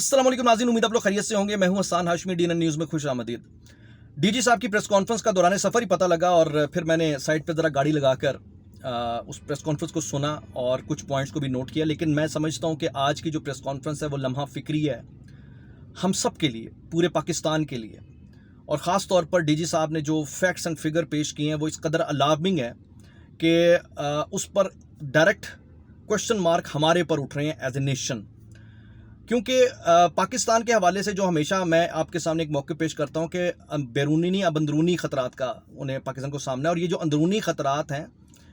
अस्सलाम वालेकुम नाज़रीन, उम्मीद आप लोग खैरियत से होंगे। मैं हूं हसन हाशमी, डीएनएन न्यूज़ में खुश आमदीद। डीजी साहब की प्रेस कॉन्फ्रेंस का दौरान सफ़र ही पता लगा और फिर मैंने साइड पे ज़रा गाड़ी लगाकर उस प्रेस कॉन्फ्रेंस को सुना और कुछ पॉइंट्स को भी नोट किया। लेकिन मैं समझता हूं कि आज की जो प्रेस कॉन्फ्रेंस है वो लम्हा फ़िक्री है हम सब के लिए, पूरे पाकिस्तान के लिए। और ख़ास तौर पर डीजी साहब ने जो फैक्ट्स एंड फिगर पेश किए हैं वो इस कदर अलार्मिंग है कि उस पर डायरेक्ट क्वेश्चन मार्क हमारे पर उठ रहे हैं एज ए नेशन। क्योंकि पाकिस्तान के हवाले से जो हमेशा मैं आपके सामने एक मौक़िफ़ पेश करता हूँ कि बैरूनी नहीं अब अंदरूनी ख़तरात का उन्हें पाकिस्तान को सामना है। और ये जो अंदरूनी ख़तरात हैं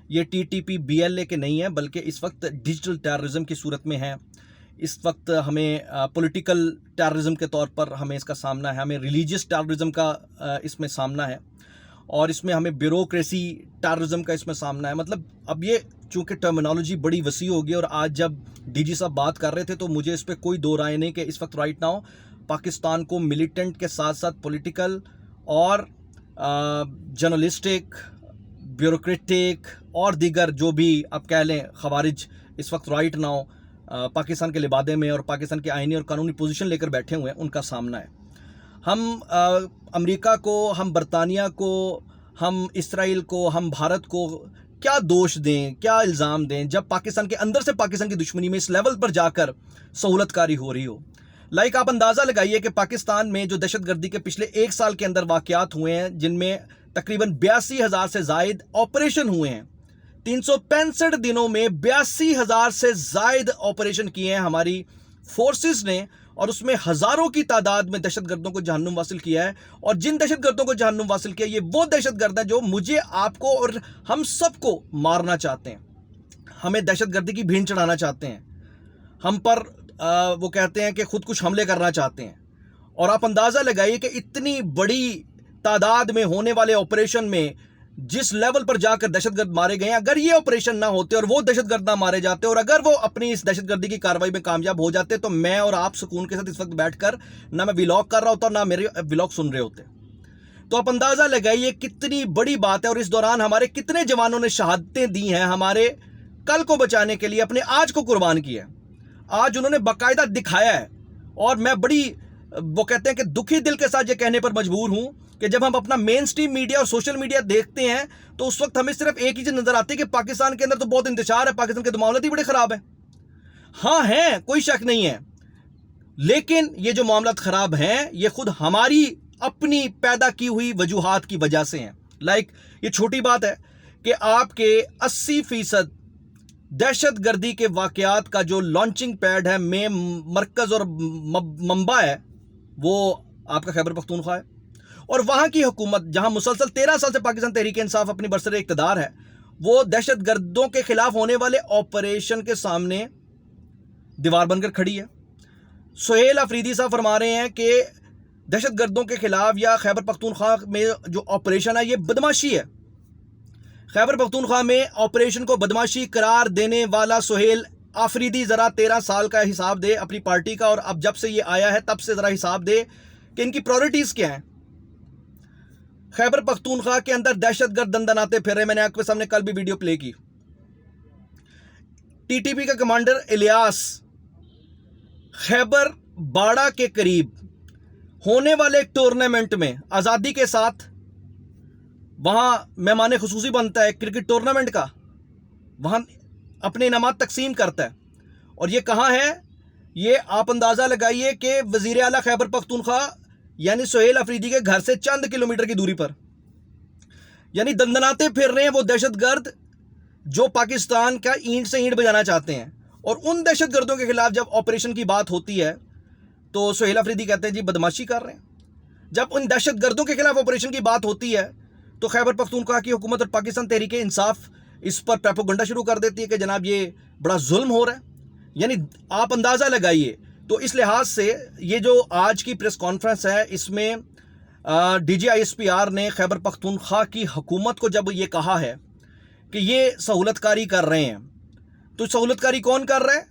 ये TTP BLA के नहीं हैं, बल्कि इस वक्त डिजिटल टेररिज्म की सूरत में हैं। इस वक्त हमें पॉलिटिकल टेररिज्म के तौर पर हमें इसका सामना है, हमें रिलीजियस टेररिज्म का इसमें सामना है और इसमें हमें ब्यूरोक्रेसी टेररिज्म का इसमें सामना है। मतलब अब ये चूँकि टर्मिनोलॉजी बड़ी वसी होगी और आज जब डीजी साहब बात कर रहे थे तो मुझे इस पर कोई दो राय नहीं कि इस वक्त राइट नाउ पाकिस्तान को मिलिटेंट के साथ साथ पॉलिटिकल और जर्नलिस्टिक, ब्यूरोक्रेटिक और दीगर जो भी आप कह लें खवारिज इस वक्त राइट नाउ पाकिस्तान के लिबादे में और पाकिस्तान की आइनी और कानूनी पोजीशन लेकर बैठे हुए हैं, उनका सामना है। हम अमेरिका को, हम बरतानिया को, हम इसराइल को, हम भारत को क्या दोष दें, क्या इल्ज़ाम दें जब पाकिस्तान के अंदर से पाकिस्तान की दुश्मनी में इस लेवल पर जाकर सहूलतकारी हो रही हो। लाइक आप अंदाज़ा लगाइए कि पाकिस्तान में जो दहशतगर्दी के पिछले एक साल के अंदर वाक़यात हुए हैं जिनमें तकरीबन 82,000 से ज़ायद ऑपरेशन हुए हैं। 365 दिनों में 82,000 से ज़ायद ऑपरेशन किए हैं हमारी फोर्सेस ने और उसमें हज़ारों की तादाद में दहशतगर्दों को जहन्नुम वासिल किया है। और जिन दहशतगर्दों को जहन्नुम वासिल किया ये वो दहशतगर्द हैं जो मुझे, आपको और हम सबको मारना चाहते हैं, हमें दहशतगर्दी की भीड़ चढ़ाना चाहते हैं, हम पर वो कहते हैं कि खुद कुछ हमले करना चाहते हैं। और आप अंदाज़ा लगाइए कि इतनी बड़ी तादाद में होने वाले ऑपरेशन में जिस लेवल पर जाकर दहशतगर्द मारे गए हैं, अगर ये ऑपरेशन ना होते और वो दहशतगर्द ना मारे जाते और अगर वो अपनी इस दहशतगर्दी की कार्रवाई में कामयाब हो जाते तो मैं और आप सुकून के साथ इस वक्त बैठकर ना मैं व्लॉग कर रहा होता ना मेरे व्लॉग सुन रहे होते। तो आप अंदाज़ा लगाइए कितनी बड़ी बात है। और इस दौरान हमारे कितने जवानों ने शहादतें दी हैं हमारे कल को बचाने के लिए, अपने आज को कुर्बान किया है। आज उन्होंने बाकायदा दिखाया है और मैं बड़ी वो कहते हैं कि दुखी दिल के साथ ये कहने पर मजबूर हूं कि जब हम अपना मेन स्ट्रीम मीडिया और सोशल मीडिया देखते हैं तो उस वक्त हमें सिर्फ एक ही चीज़ नजर आती है कि पाकिस्तान के अंदर तो बहुत इंतशार है, पाकिस्तान के तो मामला ही बड़े ख़राब है। हाँ है, कोई शक नहीं है, लेकिन ये जो मामला ख़राब हैं ये खुद हमारी अपनी पैदा की हुई वजूहात की वजह से हैं। लाइक ये छोटी बात है कि आपके 80% दहशतगर्दी के वाक़यात का जो लॉन्चिंग पैड है, में मरकज़ और मंबा है, वो आपका खैबर पख्तूनख्वा है। और वहाँ की हुकूमत जहाँ मुसलसल 13 साल से पाकिस्तान तहरीक इंसाफ अपनी बरसर इक़्तिदार है, वो दहशतगर्दों के खिलाफ होने वाले ऑपरेशन के सामने दीवार बनकर खड़ी है। सुहेल अफरीदी साहब फरमा रहे हैं कि दहशतगर्दों के खिलाफ या खैबर पख्तूनख्वा में जो ऑपरेशन है ये बदमाशी है। खैबर पख्तूनख्वा में ऑपरेशन को बदमाशी करार देने वाला सुहेल अफरीदी ज़रा 13 साल का हिसाब दे अपनी पार्टी का, और अब जब से ये आया है तब से ज़रा हिसाब दे कि इनकी प्रायोरिटीज़ क्या हैं। खैबर पख्तूनख्वा के अंदर दहशतगर्द दंदनाते फिर रहे। मैंने आपके सामने कल भी वीडियो प्ले की। TTP का कमांडर इलियास खैबर बाड़ा के करीब होने वाले एक टूर्नामेंट में आज़ादी के साथ, वहाँ मेहमान खुसूसी बनता है क्रिकेट टूर्नामेंट का, वहाँ अपने इनामात तकसीम करता है। और ये कहाँ है, ये आप अंदाज़ा लगाइए कि वज़ीर आला खैबर पख्तूनख्वा यानी सुहेल अफरीदी के घर से चंद किलोमीटर की दूरी पर। यानी दंदनाते फिर रहे हैं वो दहशतगर्द जो पाकिस्तान का ईंट से ईंट बजाना चाहते हैं। और उन दहशतगर्दों के खिलाफ जब ऑपरेशन की बात होती है तो सुहेल अफरीदी कहते हैं जी बदमाशी कर रहे हैं। जब उन दहशतगर्दों के खिलाफ ऑपरेशन की बात होती है तो खैबर पख्तूनख्वा की हुकूमत और पाकिस्तान तहरीक इंसाफ इस पर प्रोपेगेंडा शुरू कर देती है कि जनाब ये बड़ा जुल्म हो रहा है। यानी आप अंदाज़ा लगाइए। तो इस लिहाज से ये जो आज की प्रेस कॉन्फ्रेंस है इसमें DGISPR ने खैबर पख्तूनख्वा की हुकूमत को जब ये कहा है कि ये सहूलतकारी कर रहे हैं, तो सहूलतकारी कौन कर रहा है?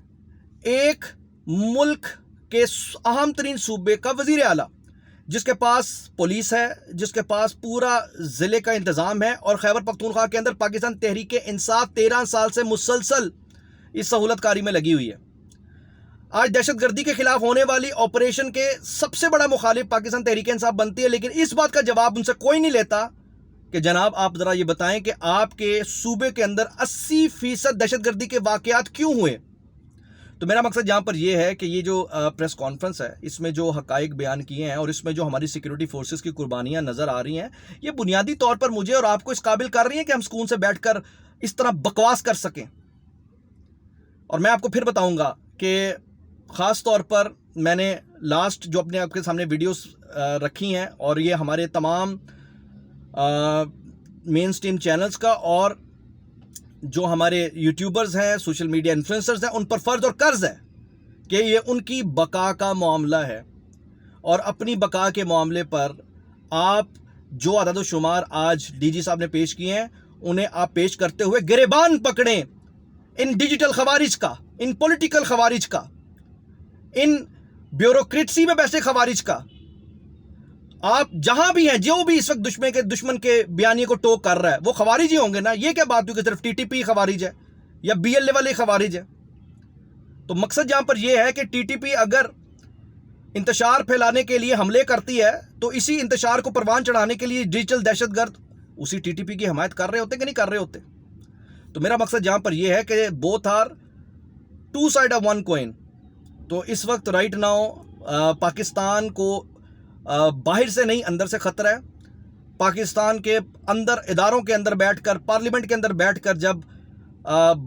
एक मुल्क के अहम तरीन सूबे का वज़ीर आला जिसके पास पुलिस है, जिसके पास पूरा ज़िले का इंतज़ाम है, और खैबर पख्तूनख्वा के अंदर पाकिस्तान तहरीक इंसाफ 13 साल से मुसलसल इस सहूलतकारी में लगी हुई है। آج دہشت گردی کے خلاف ہونے والی آپریشن کے سب سے بڑا مخالف پاکستان تحریک انصاف بنتی ہے، لیکن اس بات کا جواب ان سے کوئی نہیں لیتا کہ جناب آپ ذرا یہ بتائیں کہ آپ کے صوبے کے اندر 80% دہشت گردی کے واقعات کیوں ہوئے؟ تو میرا مقصد یہاں پر یہ ہے کہ یہ جو پریس کانفرنس ہے، اس میں جو حقائق بیان کیے ہیں اور اس میں جو ہماری سیکیورٹی فورسز کی قربانیاں نظر آ رہی ہیں، یہ بنیادی طور پر مجھے اور آپ کو اس قابل کر رہی ہیں کہ ہم سکون سے بیٹھ کر اس طرح بکواس کر سکیں۔ اور میں آپ کو پھر بتاؤں گا کہ خاص طور پر میں نے لاسٹ جو اپنے آپ کے سامنے ویڈیوز رکھی ہیں، اور یہ ہمارے تمام مین سٹریم چینلز کا اور جو ہمارے یوٹیوبرز ہیں، سوشل میڈیا انفلوئنسرز ہیں، ان پر فرض اور قرض ہے کہ یہ ان کی بقا کا معاملہ ہے، اور اپنی بقا کے معاملے پر آپ جو عدد و شمار آج ڈی جی صاحب نے پیش کیے ہیں، انہیں آپ پیش کرتے ہوئے گریبان پکڑیں ان ڈیجیٹل خوارج کا، ان پولیٹیکل خوارج کا، ان بیوروکریٹسی میں بیسے خوارج کا۔ آپ جہاں بھی ہیں، جو بھی اس وقت دشمن کے بیانیے کو ٹوک کر رہا ہے، وہ خوارج ہی ہوں گے نا۔ یہ کیا بات ہوئی کہ صرف ٹی ٹی پی خوارج ہے یا بی ایل والے خوارج ہے؟ تو مقصد یہاں پر یہ ہے کہ ٹی ٹی پی اگر انتشار پھیلانے کے لیے حملے کرتی ہے تو اسی انتشار کو پروان چڑھانے کے لیے ڈیجیٹل دہشت گرد اسی ٹی ٹی پی کی حمایت کر رہے ہوتے کہ نہیں کر رہے ہوتے؟ تو میرا مقصد یہاں پر یہ ہے کہ both are two side of one coin. تو اس وقت رائٹ ناؤ پاکستان کو باہر سے نہیں اندر سے خطرہ ہے۔ پاکستان کے اندر اداروں کے اندر بیٹھ کر، پارلیمنٹ کے اندر بیٹھ کر جب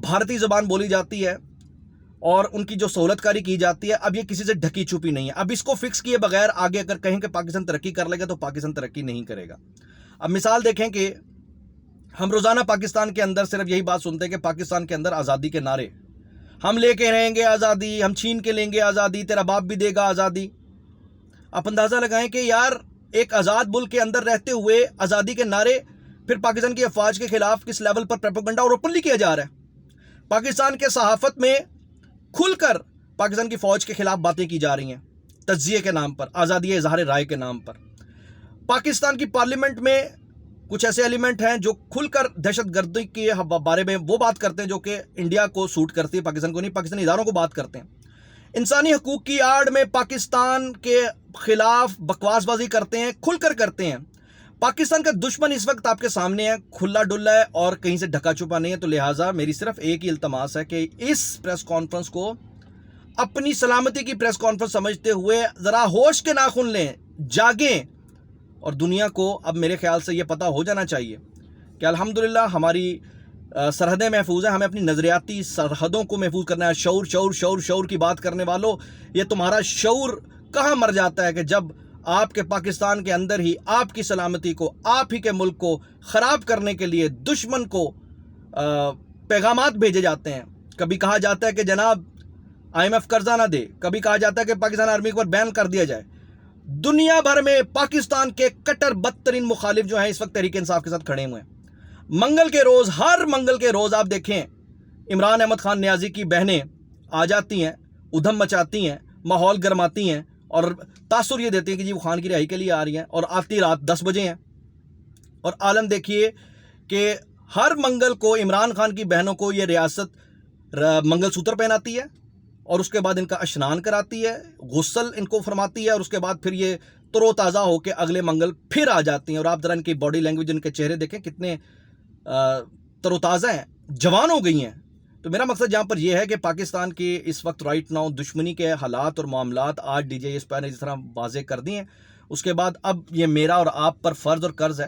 بھارتی زبان بولی جاتی ہے اور ان کی جو سہولت کاری کی جاتی ہے، اب یہ کسی سے ڈھکی چھپی نہیں ہے۔ اب اس کو فکس کیے بغیر آگے اگر کہیں کہ پاکستان ترقی کر لے گا تو پاکستان ترقی نہیں کرے گا۔ اب مثال دیکھیں کہ ہم روزانہ پاکستان کے اندر صرف یہی بات سنتے ہیں کہ پاکستان کے اندر آزادی کے نعرے، ہم لے کے رہیں گے آزادی، ہم چھین کے لیں گے آزادی، تیرا باپ بھی دے گا آزادی۔ آپ اندازہ لگائیں کہ یار ایک آزاد ملک کے اندر رہتے ہوئے آزادی کے نعرے پھر پاکستان کی افواج کے خلاف کس لیول پر پروپیگنڈا اور اوپنلی کیا جا رہا ہے۔ پاکستان کے صحافت میں کھل کر پاکستان کی فوج کے خلاف باتیں کی جا رہی ہیں، تجزیے کے نام پر، آزادی اظہار رائے کے نام پر۔ پاکستان کی پارلیمنٹ میں کچھ ایسے ایلیمنٹ ہیں جو کھل کر دہشت گردی کے بارے میں وہ بات کرتے ہیں جو کہ انڈیا کو سوٹ کرتی ہے، پاکستان کو نہیں، پاکستانی اداروں کو بات کرتے ہیں۔ انسانی حقوق کی آڑ میں پاکستان کے خلاف بکواس بازی کرتے ہیں، کھل کر کرتے ہیں۔ پاکستان کا دشمن اس وقت آپ کے سامنے ہے، کھلا ڈلا ہے اور کہیں سے ڈھکا چھپا نہیں ہے۔ تو لہٰذا میری صرف ایک ہی التماس ہے کہ اس پریس کانفرنس کو اپنی سلامتی کی پریس کانفرنس سمجھتے ہوئے ذرا ہوش کے ناخن لیں، جاگیں، اور دنیا کو اب میرے خیال سے یہ پتہ ہو جانا چاہیے کہ الحمدللہ ہماری سرحدیں محفوظ ہیں۔ ہمیں اپنی نظریاتی سرحدوں کو محفوظ کرنا ہے۔ شعور شعور شعور شعور کی بات کرنے والوں، یہ تمہارا شعور کہاں مر جاتا ہے کہ جب آپ کے پاکستان کے اندر ہی آپ کی سلامتی کو، آپ ہی کے ملک کو خراب کرنے کے لیے دشمن کو پیغامات بھیجے جاتے ہیں۔ کبھی کہا جاتا ہے کہ جناب IMF قرضہ نہ دے، کبھی کہا جاتا ہے کہ پاکستان آرمی کو بین کر دیا جائے۔ دنیا بھر میں پاکستان کے کٹر بدترین مخالف جو ہیں اس وقت تحریک انصاف کے ساتھ کھڑے ہوئے ہیں۔ منگل کے روز، ہر منگل کے روز آپ دیکھیں عمران احمد خان نیازی کی بہنیں آ جاتی ہیں، ادھم مچاتی ہیں، ماحول گرماتی ہیں اور تاثر یہ دیتی ہیں کہ جی وہ خان کی رہائی کے لیے آ رہی ہیں، اور آتی رات 10 بجے ہیں۔ اور عالم دیکھیے کہ ہر منگل کو عمران خان کی بہنوں کو یہ ریاست منگل سوتر پہناتی ہے، اور اس کے بعد ان کا اشنان کراتی ہے، غسل ان کو فرماتی ہے، اور اس کے بعد پھر یہ تر و تازہ ہو کے اگلے منگل پھر آ جاتی ہیں۔ اور آپ ذرا ان کی باڈی لینگویج، ان کے چہرے دیکھیں کتنے تر و تازہ ہیں، جوان ہو گئی ہیں۔ تو میرا مقصد یہاں پر یہ ہے کہ پاکستان کی اس وقت رائٹ ناؤ دشمنی کے حالات اور معاملات آج ڈی جے ایس پی نے جس طرح واضح کر دی ہیں، اس کے بعد اب یہ میرا اور آپ پر فرض اور قرض ہے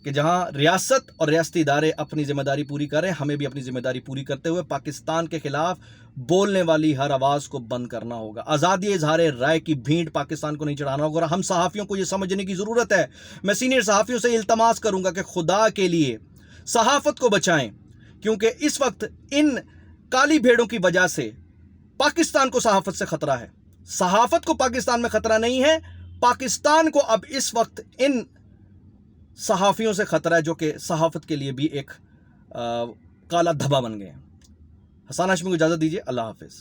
کہ جہاں ریاست اور ریاستی ادارے اپنی ذمہ داری پوری کریں، ہمیں بھی اپنی ذمہ داری پوری کرتے ہوئے پاکستان کے خلاف بولنے والی ہر آواز کو بند کرنا ہوگا۔ آزادی اظہار رائے کی بھینٹ پاکستان کو نہیں چڑھانا ہوگا، اور ہم صحافیوں کو یہ سمجھنے کی ضرورت ہے۔ میں سینئر صحافیوں سے التماس کروں گا کہ خدا کے لیے صحافت کو بچائیں، کیونکہ اس وقت ان کالی بھیڑوں کی وجہ سے پاکستان کو صحافت سے خطرہ ہے۔ صحافت کو پاکستان میں خطرہ نہیں ہے، پاکستان کو اب اس وقت ان صحافیوں سے خطرہ ہے جو کہ صحافت کے لیے بھی ایک کالا دھبا بن گئے ہیں۔ حسان ہاشمی کو اجازت دیجیے، اللہ حافظ۔